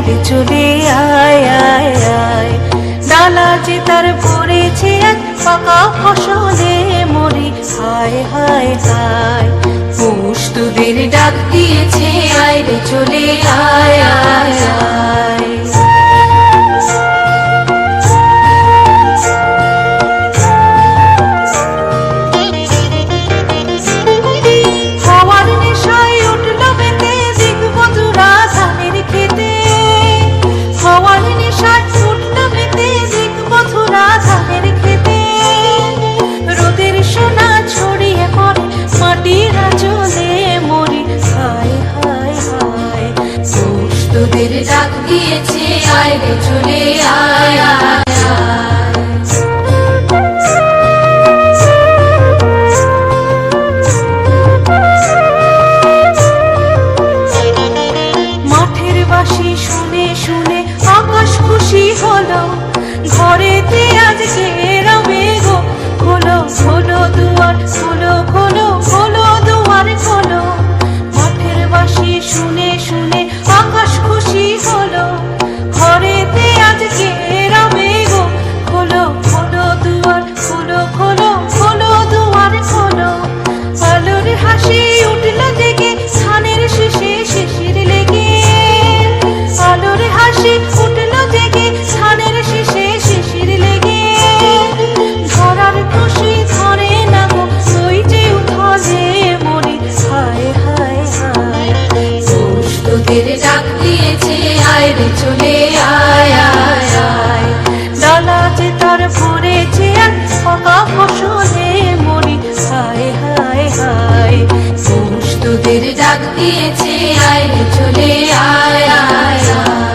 রে চলে আয় আয় আয়। ডালা যে তার পড়েছে আজ পাকা ফসলে মরি, হায় হায় হায়। পৌষ তোদের ডাক দিয়েছে আয় রে চলে আয় আয় আয়। তোদের ডাক দিয়েছে আয় রে চলে আয় আয় আয়। মাঠের বাঁশি শুনে শুনে আকাশ খুশি হলো, ঘরেতে আজকে রবে গো খোলো খোলো দুয়ার, খোলো খোলো খোলো দুয়ার খোলো। মাঠের বাঁশি শুনে শুনে আকাশ খুশি হলো, ঘরেতে আজকে রবে গো খোলো খোলো দুয়ার, খোলো খোলো খোলো দুয়ার খোলো। আলোর হাসি উঠল জেগে ধানের শীষে শিশির লেগে, আলোর হাসি উঠল জেগে ধানের শীষে শিশির লেগে। ধরার খুশি ধরে না গো ওই যে উঠলে মরি, হায় হায় হায়। পৌষ তোদের ডাক দিয়েছে আয় রে চলে আয় আয় আয়। ডালা যে তার পড়েছে আর পাকা ফসলে মরি, হায় হায় হায়। পৌষ তোদের ডাক দিয়েছে আয় রে চলে আয় আয় আয়।